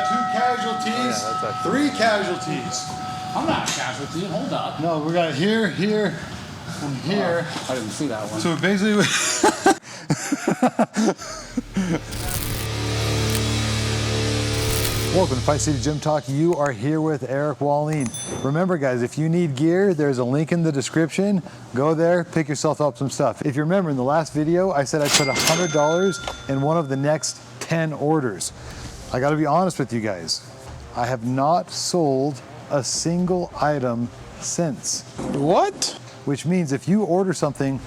2 casualties, Oh, yeah, 3 casualties. I'm not a casualty. Hold up. No, we got here, here, and here. Oh, I didn't see that one. So basically, welcome to Fight City Gym Talk. You are here with Eric Wallin. Remember, guys, if you need gear, there's a link in the description. Go there, pick yourself up some stuff. If you remember in the last video, I said I put $100 in one of the next 10 orders. I got to be honest with you guys. I have not sold a single item since. What? Which means if you order something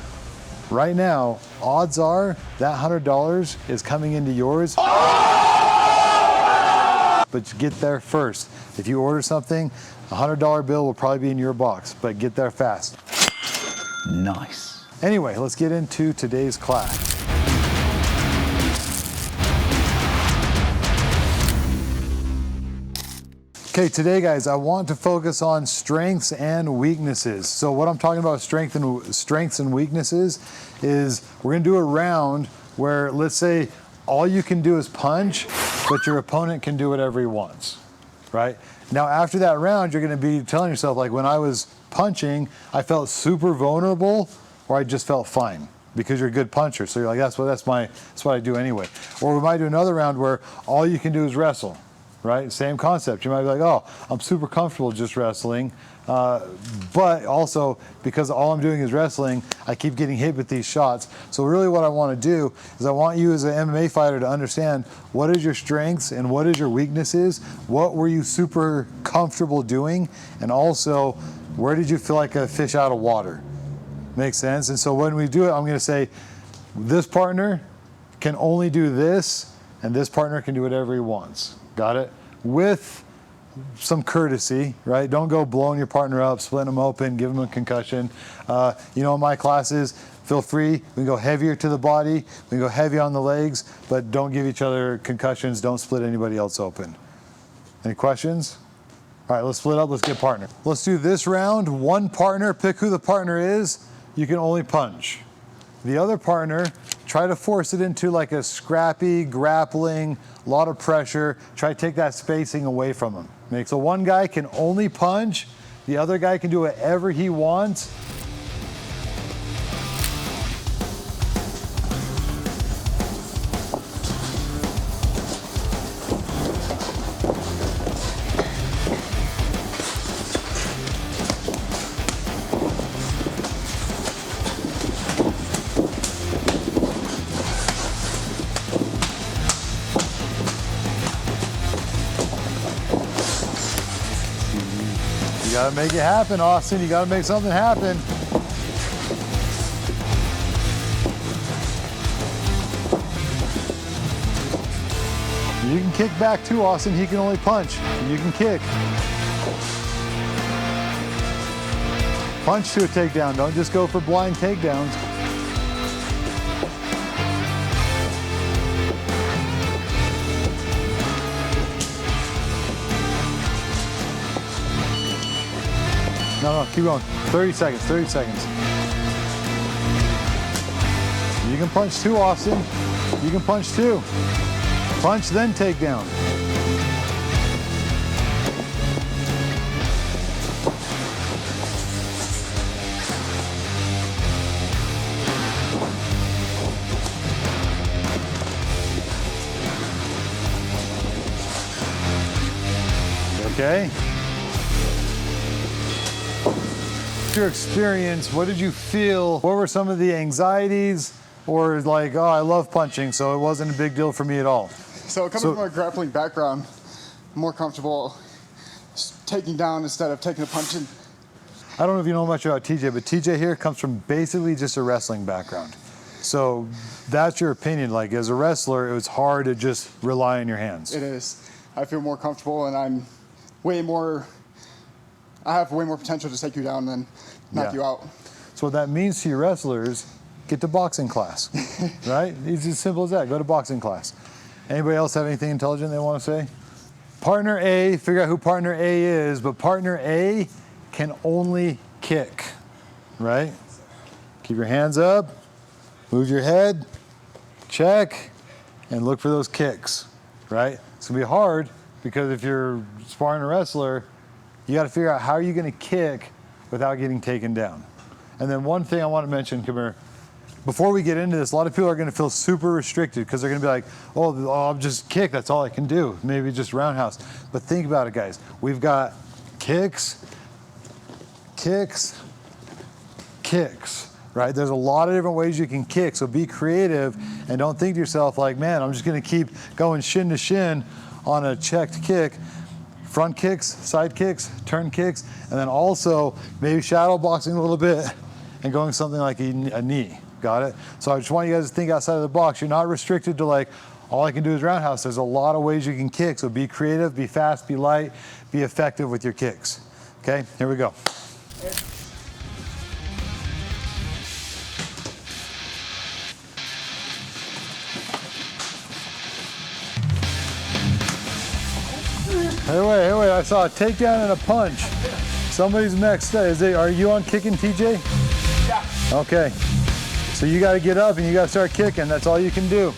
right now, odds are that $100 is coming into yours. But get there first. If you order something, a $100 bill will probably be in your box, but get there fast. Nice. Anyway, let's get into today's class. Okay, today guys, I want to focus on strengths and weaknesses. So what I'm talking about strengths and weaknesses is we're gonna do a round where, let's say, all you can do is punch, but your opponent can do whatever he wants, right? Now after that round, you're gonna be telling yourself, like, when I was punching, I felt super vulnerable, or I just felt fine, because you're a good puncher. So you're like, that's what I do anyway. Or we might do another round where all you can do is wrestle. Right? Same concept. You might be like, oh, I'm super comfortable just wrestling. But also, because all I'm doing is wrestling, I keep getting hit with these shots. So really what I want to do is I want you as an MMA fighter to understand what is your strengths and what is your weaknesses. What were you super comfortable doing? And also, where did you feel like a fish out of water? Makes sense? And so when we do it, I'm going to say, this partner can only do this, and this partner can do whatever he wants. Got it? With some courtesy, right? Don't go blowing your partner up, splitting them open, give them a concussion. You know, in my classes, feel free. We can go heavier to the body. We can go heavy on the legs, but don't give each other concussions. Don't split anybody else open. Any questions? All right, let's split up. Let's get partner. Let's do this round. One partner, pick who the partner is. You can only punch. The other partner, try to force it into like a scrappy, grappling, a lot of pressure. Try to take that spacing away from him. So one guy can only punch. The other guy can do whatever he wants. You gotta make it happen, Austin. You gotta make something happen. You can kick back too, Austin. He can only punch. You can kick. Punch to a takedown. Don't just go for blind takedowns. No, keep going. 30 seconds, 30 seconds. You can punch too, Austin. You can punch too. Punch, then take down. Okay. Your experience, what did you feel? What were some of the anxieties, or like, oh, I love punching, so it wasn't a big deal for me at all? So coming from a grappling background, I'm more comfortable taking down instead of taking a punch in. I don't know if you know much about TJ, but TJ here comes from basically just a wrestling background. So that's your opinion. Like, as a wrestler, it was hard to just rely on your hands. It is. I feel more comfortable, and I have way more potential to take you down than knock you out. So what that means to your wrestlers, get to boxing class, right? It's as simple as that. Go to boxing class. Anybody else have anything intelligent they want to say? Partner A, figure out who partner A is, but partner A can only kick, right? Keep your hands up, move your head, check, and look for those kicks, right? It's gonna be hard, because if you're sparring a wrestler, you got to figure out how are you going to kick without getting taken down. And then one thing I want to mention, come here, before we get into this, a lot of people are going to feel super restricted because they're going to be like, oh, I'll just kick, that's all I can do, maybe just roundhouse. But think about it, guys. We've got kicks, kicks, kicks, right? There's a lot of different ways you can kick, so be creative and don't think to yourself like, man, I'm just going to keep going shin to shin on a checked kick. Front kicks, side kicks, turn kicks, and then also maybe shadow boxing a little bit and going something like a knee. Got it? So I just want you guys to think outside of the box. You're not restricted to like, all I can do is roundhouse. There's a lot of ways you can kick, so be creative, be fast, be light, be effective with your kicks. Okay, here we go. Hey, wait, I saw a takedown and a punch. Somebody's next. Are you on kicking, TJ? Yeah. Okay. So you got to get up and you got to start kicking. That's all you can do.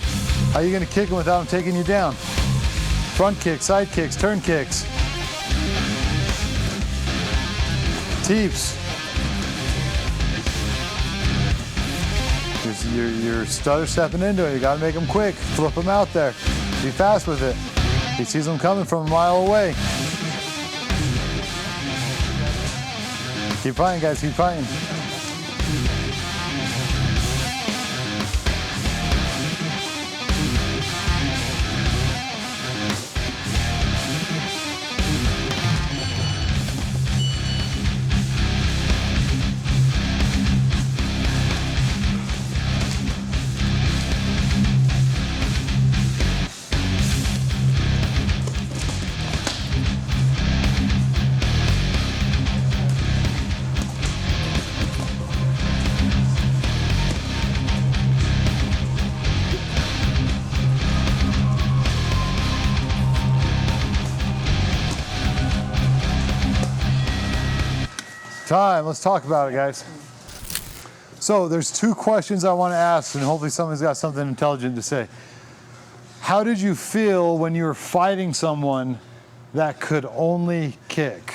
How are you going to kick him without him taking you down? Front kicks, side kicks, turn kicks. Teeps. You're stutter stepping into it. You got to make them quick. Flip them out there. Be fast with it. He sees them coming from a mile away. Keep fighting, guys. Keep fighting. Time, let's talk about it, guys. So there's two questions I want to ask, and hopefully somebody's got something intelligent to say. How did you feel when you were fighting someone that could only kick?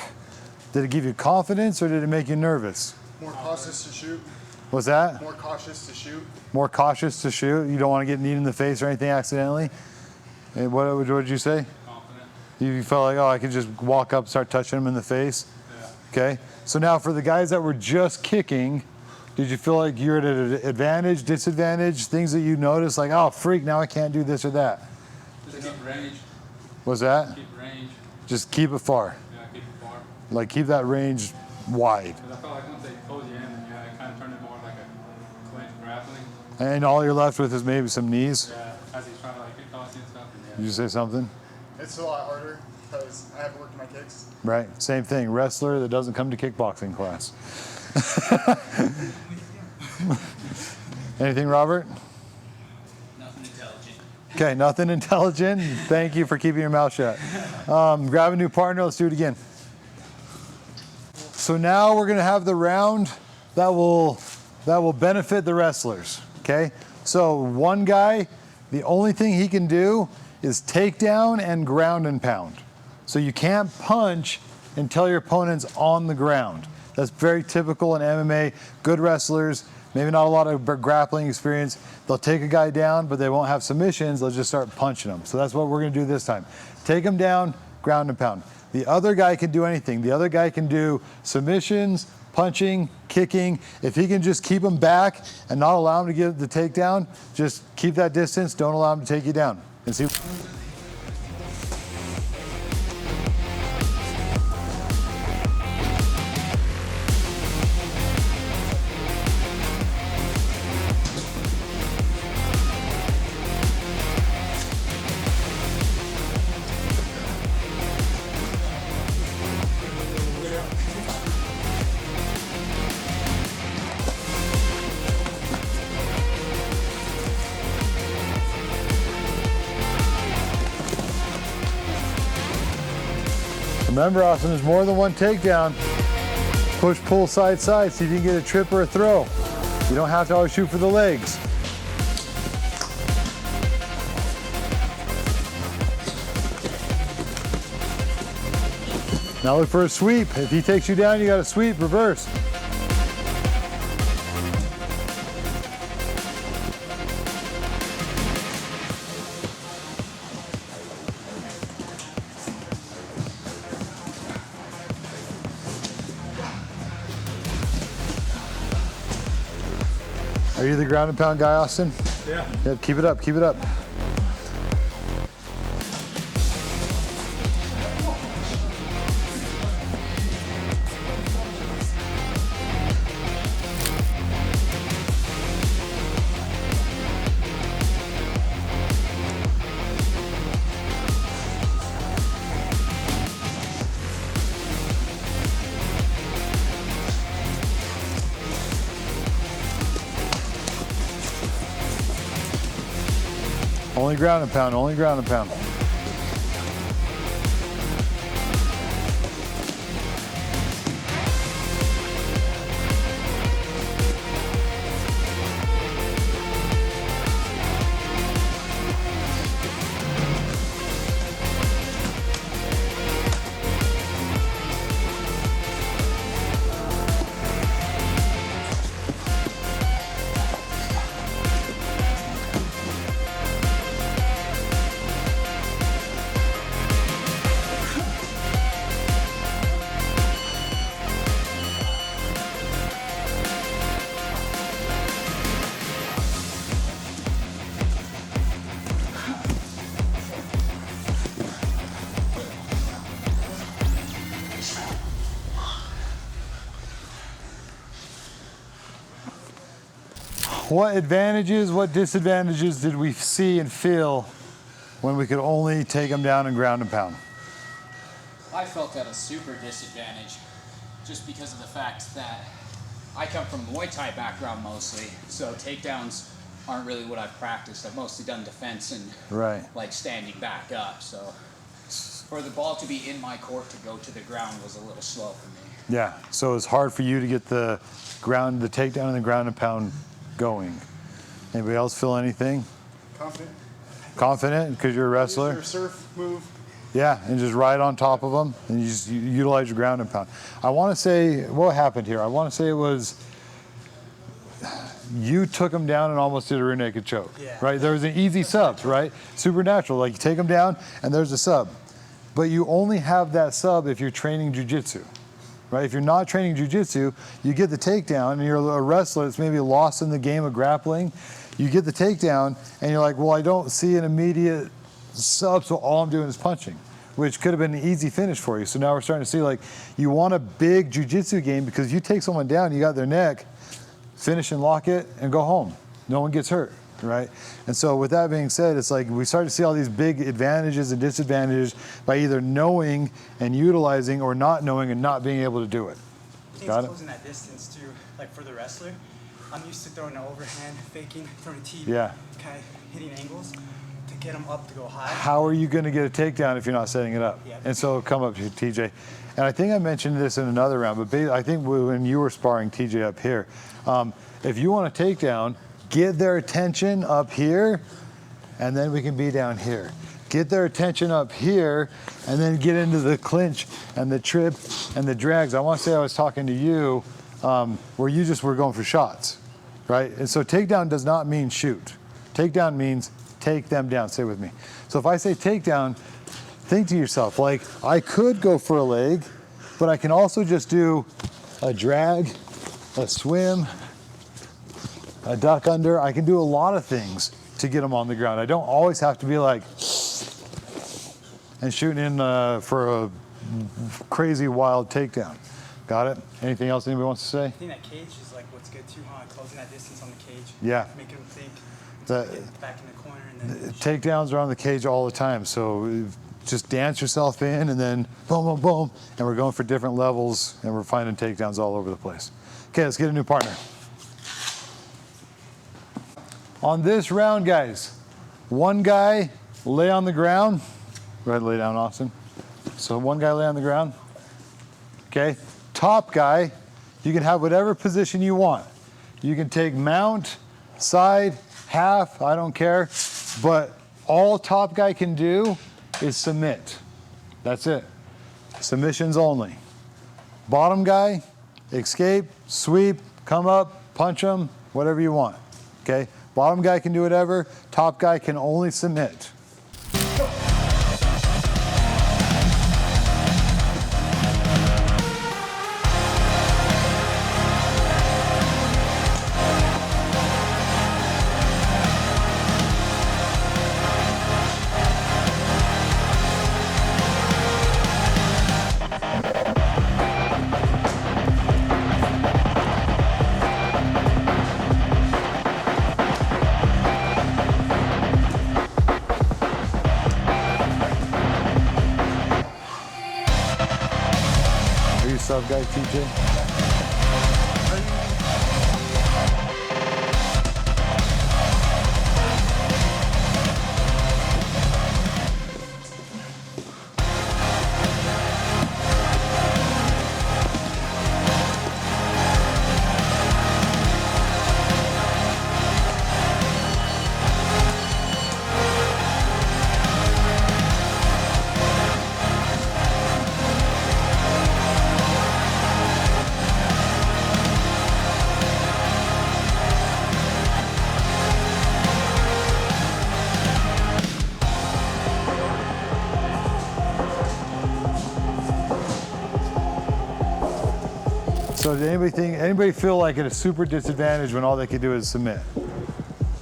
Did it give you confidence or did it make you nervous? More cautious to shoot. What's that? More cautious to shoot. More cautious to shoot? You don't want to get kneed in the face or anything accidentally? And what did you say? Confident. You felt like, oh, I could just walk up, start touching him in the face? Yeah. Okay. So now for the guys that were just kicking, did you feel like you're at an advantage, disadvantage, things that you noticed like, oh, freak, now I can't do this or that? Just keep range. What's that? Keep range. Just keep it far. Yeah, keep it far. Like keep that range wide. Because I felt like once they close you in, then yeah, it kind of turned it more like a clinch grappling. And all you're left with is maybe some knees. Yeah, as he's trying to like kick toss you and stuff. And Did you say something? It's a lot harder because I haven't worked my kicks. Right, same thing. Wrestler that doesn't come to kickboxing class. Anything, Robert? Nothing intelligent. Okay, nothing intelligent. Thank you for keeping your mouth shut. Grab a new partner. Let's do it again. So now we're going to have the round that will benefit the wrestlers. Okay. So one guy, the only thing he can do is take down and ground and pound. So you can't punch until your opponent's on the ground. That's very typical in MMA. Good wrestlers, maybe not a lot of grappling experience. They'll take a guy down, but they won't have submissions. They'll just start punching them. So that's what we're going to do this time. Take him down, ground and pound. The other guy can do anything. The other guy can do submissions, punching, kicking. If he can just keep him back and not allow him to get the takedown, just keep that distance. Don't allow him to take you down. And see. Remember, Austin, there's more than one takedown. Push, pull, side, side. See if you can get a trip or a throw. You don't have to always shoot for the legs. Now look for a sweep. If he takes you down, you got to sweep, reverse. Are you the ground and pound guy, Austin? Yeah. Yeah, keep it up, keep it up. Only ground and pound, only ground and pound. What advantages, what disadvantages did we see and feel when we could only take them down and ground and pound? I felt at a super disadvantage just because of the fact that I come from Muay Thai background mostly, so takedowns aren't really what I've practiced. I've mostly done defense and Right. like standing back up. So for the ball to be in my court to go to the ground was a little slow for me. Yeah, so it's hard for you to get the ground, the takedown and the ground and pound going. Anybody else feel anything? Confident. Confident because you're a wrestler? Use your surf move. Yeah, and just ride on top of them and you just utilize your ground and pound. I want to say, what happened here? I want to say it was you took him down and almost did a rear naked choke, right? There was an easy sub, right? Supernatural, like you take him down and there's a sub. But you only have that sub if you're training jujitsu, right? If you're not training jujitsu, you get the takedown and you're a wrestler that's maybe lost in the game of grappling. You get the takedown and you're like, well, I don't see an immediate sub, so all I'm doing is punching, which could have been an easy finish for you. So now we're starting to see like you want a big jujitsu game because you take someone down, you got their neck, finish and lock it and go home. No one gets hurt, right? And so with that being said, it's like we start to see all these big advantages and disadvantages by either knowing and utilizing or not knowing and not being able to do it. Got it? Closing that distance too, like for the wrestler, I'm used to throwing an overhand, faking, throwing a T, Yeah. kind of hitting angles to get them up to go high. How are you going to get a takedown if you're not setting it up? Yeah. And so come up to TJ. And I think I mentioned this in another round, but I think when you were sparring TJ up here, if you want a takedown, get their attention up here, and then we can be down here. Get their attention up here, and then get into the clinch and the trip and the drags. I want to say I was talking to you where you just were going for shots, right? And so takedown does not mean shoot. Takedown means take them down. Say it with me. So if I say takedown, think to yourself, like I could go for a leg, but I can also just do a drag, a swim, a duck under. I can do a lot of things to get them on the ground. I don't always have to be like and shooting in for a crazy wild takedown. Got it? Anything else anybody wants to say? I think that cage is like what's good too, huh? Closing that distance on the cage. Yeah. Making them think. That- Get back in the corner and then. Takedowns are on the cage all the time, so just dance yourself in and then boom, boom, boom, and we're going for different levels and we're finding takedowns all over the place. Okay, let's get a new partner. On this round, guys, one guy lay on the ground. Go ahead and lay down, Austin. So one guy lay on the ground. Okay, top guy, you can have whatever position you want. You can take mount, side, half, I don't care. But all top guy can do is submit. That's it. submissions only. Bottom guy, escape, sweep, come up, punch him, whatever you want, okay? Bottom guy can do whatever, top guy can only submit. Sub guy, TJ. So did anybody feel like at a super disadvantage when all they could do is submit?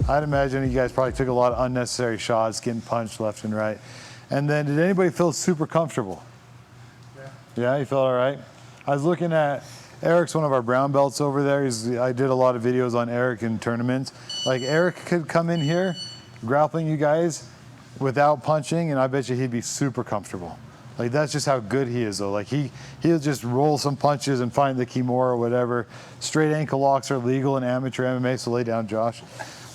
I'd imagine you guys probably took a lot of unnecessary shots, getting punched left and right. And then did anybody feel super comfortable? Yeah. Yeah, you felt all right? I was looking at, Eric's one of our brown belts over there. I did a lot of videos on Eric in tournaments. Like Eric could come in here, grappling you guys without punching, and I bet you he'd be super comfortable. Like that's just how good he is though. Like he'll just roll some punches and find the Kimura or whatever. Straight ankle locks are legal in amateur MMA, so lay down, Josh.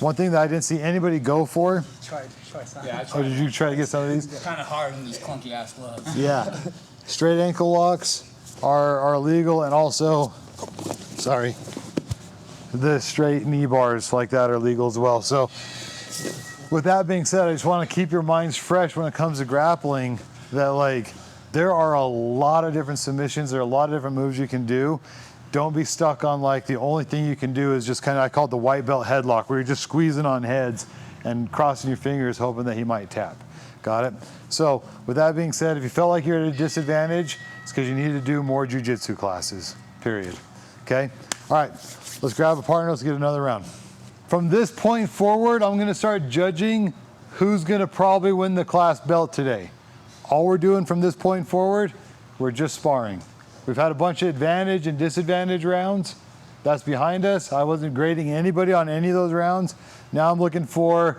One thing that I didn't see anybody go for. Try some. Yeah, I tried. Oh, did you try to get some of these? It's kind of hard in these clunky ass gloves. Yeah. Straight ankle locks are legal, and also, sorry, the straight knee bars like that are legal as well. So with that being said, I just want to keep your minds fresh when it comes to grappling. That like there are a lot of different submissions, there are a lot of different moves you can do. Don't be stuck on like the only thing you can do is just kind of, I call it the white belt headlock, where you're just squeezing on heads and crossing your fingers hoping that he might tap. Got it? So with that being said, if you felt like you're at a disadvantage, it's because you need to do more jiu-jitsu classes, period. Okay? All right, let's grab a partner, let's get another round. From this point forward, I'm gonna start judging who's gonna probably win the class belt today. All we're doing from this point forward, we're just sparring. We've had a bunch of advantage and disadvantage rounds. That's behind us. I wasn't grading anybody on any of those rounds. Now I'm looking for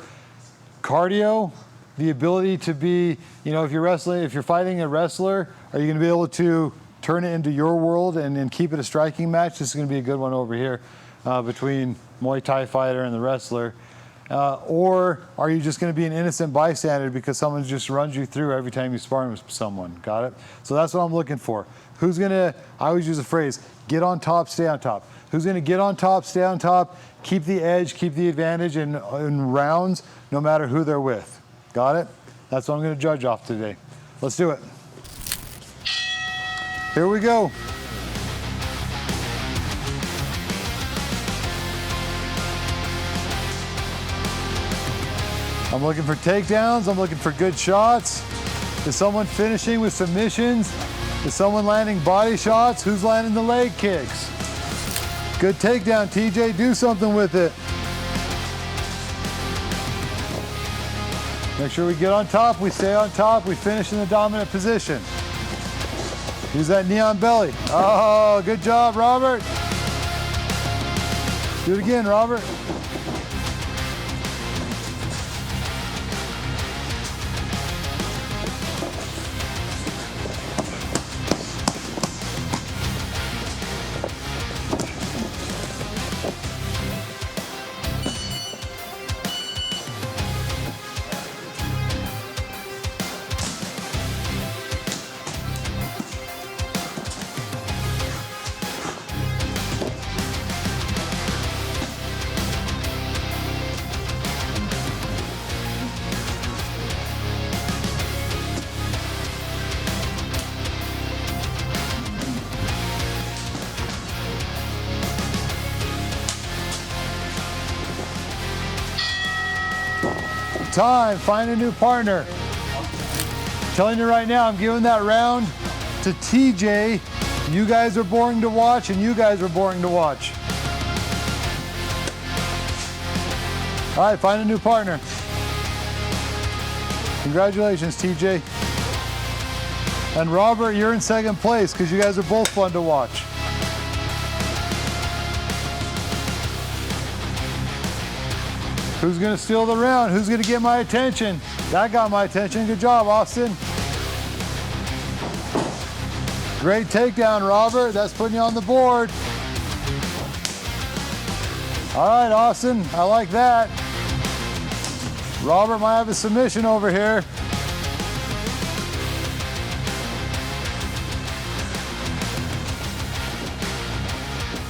cardio, the ability to be, you know, if you're fighting a wrestler, are you gonna be able to turn it into your world and keep it a striking match? This is gonna be a good one over here between Muay Thai fighter and the wrestler. Or are you just going to be an innocent bystander because someone just runs you through every time you spar with someone? Got it? So that's what I'm looking for. Who's going to, I always use the phrase, get on top, stay on top. Who's going to get on top, stay on top, keep the edge, keep the advantage in rounds, no matter who they're with. Got it? That's what I'm going to judge off today. Let's do it. Here we go. I'm looking for takedowns, I'm looking for good shots. Is someone finishing with submissions? Is someone landing body shots? Who's landing the leg kicks? Good takedown, TJ, do something with it. Make sure we get on top, we stay on top, we finish in the dominant position. Use that knee on belly. Oh, good job, Robert. Do it again, Robert. time. Find a new partner. Telling you right now, I'm giving that round to TJ. You guys are boring to watch, and you guys are boring to watch. All right, find a new partner. Congratulations, TJ. And Robert, you're in second place because you guys are both fun to watch. Who's gonna steal the round? Who's gonna get my attention? That got my attention. Good job, Austin. Great takedown, Robert. That's putting you on the board. All right, Austin, I like that. Robert might have a submission over here.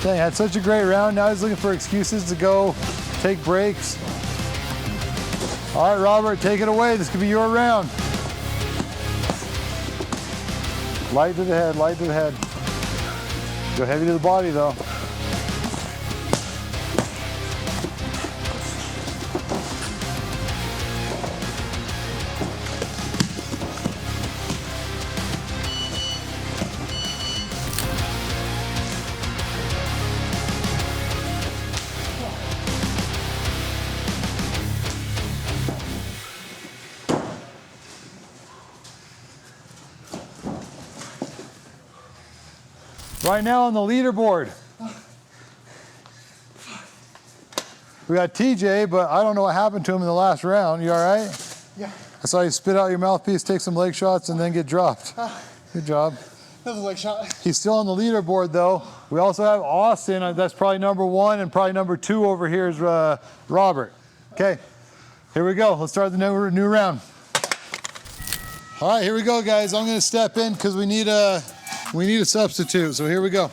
Dang, had such a great round. Now he's looking for excuses to go take breaks. All right, Robert, take it away. This could be your round. Light to the head, light to the head. Go heavy to the body, though. Right now on the leaderboard, we got TJ, but I don't know what happened to him in the last round. You all right? Yeah. I saw you spit out your mouthpiece, take some leg shots, and then get dropped. Good job. That was a leg shot. He's still on the leaderboard, though. We also have Austin. That's probably number 1, and probably number 2 over here is Robert. Okay, here we go. Let's start the new round. All right, here we go, guys. I'm going to step in because we need a substitute. So here we go.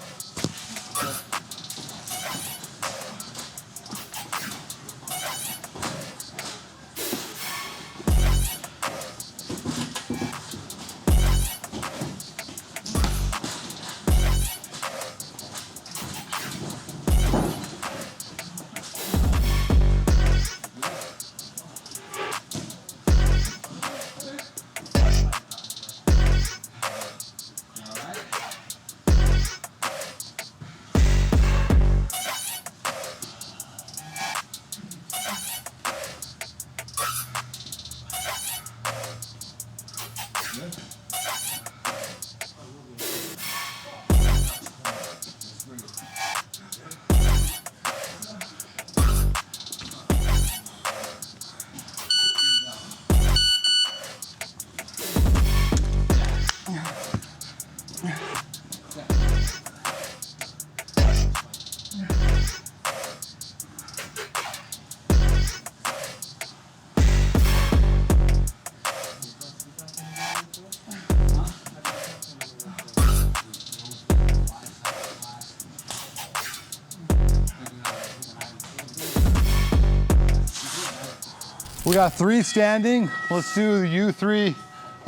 We got 3 standing. Let's do you 3.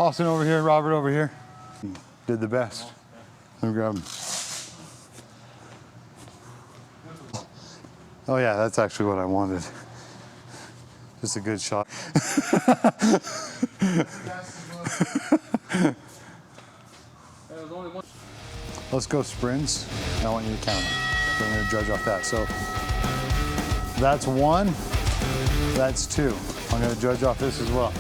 Austin over here, Robert over here. Did the best. Let me grab him. Oh yeah, that's actually what I wanted. Just a good shot. Let's go sprints. I want you to count them. So I'm going to judge off that. So that's 1. That's 2. I'm going to judge off this as well.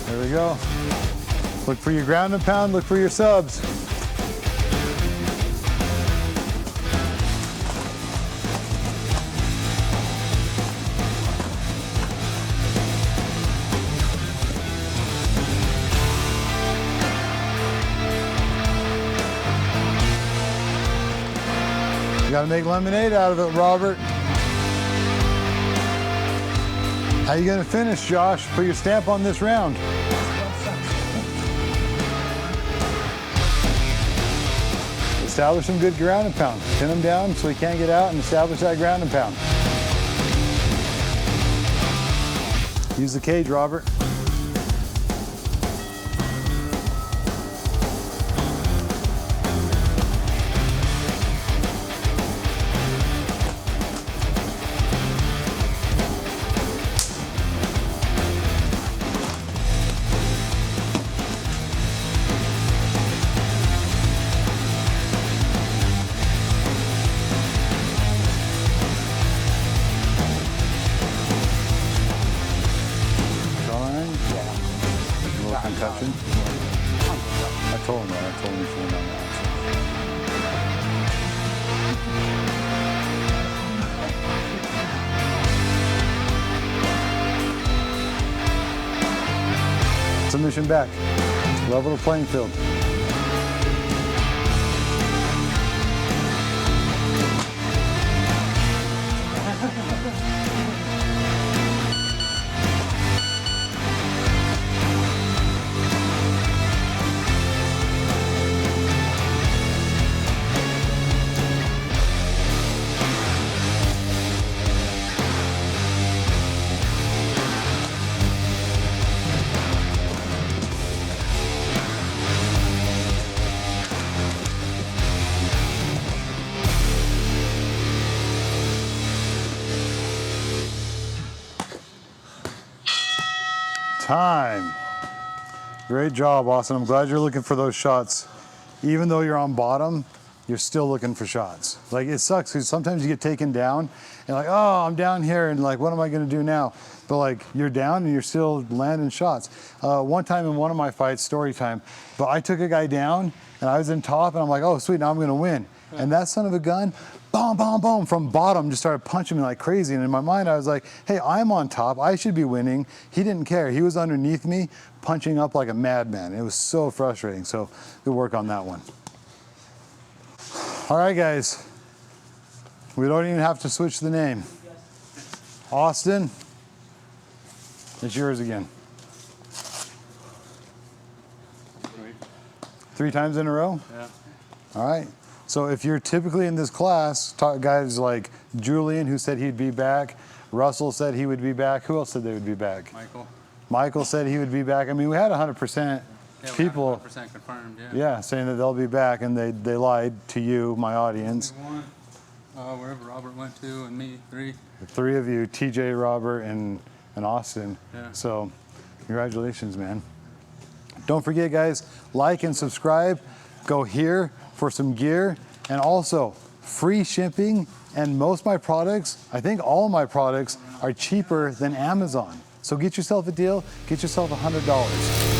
There we go. Look for your ground and pound. Look for your subs. You got to make lemonade out of it, Robert. How you gonna finish, Josh? Put your stamp on this round. Establish some good ground and pound. Pin him down so he can't get out and establish that ground and pound. Use the cage, Robert. little concussion. I told him that. I told him he should have done that. Submission back. Level the playing field. Time. Great job, Austin. I'm glad you're looking for those shots. Even though you're on bottom, you're still looking for shots. Like, it sucks because sometimes you get taken down and like, oh, I'm down here and like, what am I gonna do now? But like, you're down and you're still landing shots. One time in one of my fights, story time, but I took a guy down and I was in top and I'm like, oh sweet, now I'm gonna win. And that son of a gun, boom, boom, boom, from bottom just started punching me like crazy. And in my mind, I was like, hey, I'm on top. I should be winning. He didn't care. He was underneath me, punching up like a madman. It was so frustrating. So good work on that one. All right, guys. We don't even have to switch the name. Austin, it's yours again. 3 times in a row? Yeah. All right. So if you're typically in this class, guys like Julian, who said he'd be back, Russell said he would be back. Who else said they would be back? Michael. Michael said he would be back. I mean, we had 100% people. 100% confirmed, yeah. Yeah, saying that they'll be back, and they lied to you, my audience. Only one, wherever Robert went to, and me, 3. The 3 of you, TJ, Robert, and Austin. Yeah. So congratulations, man. Don't forget, guys, like and subscribe. Go here for some gear, and also free shipping, and most of my products, I think all of my products, are cheaper than Amazon. So get yourself a deal, get yourself $100.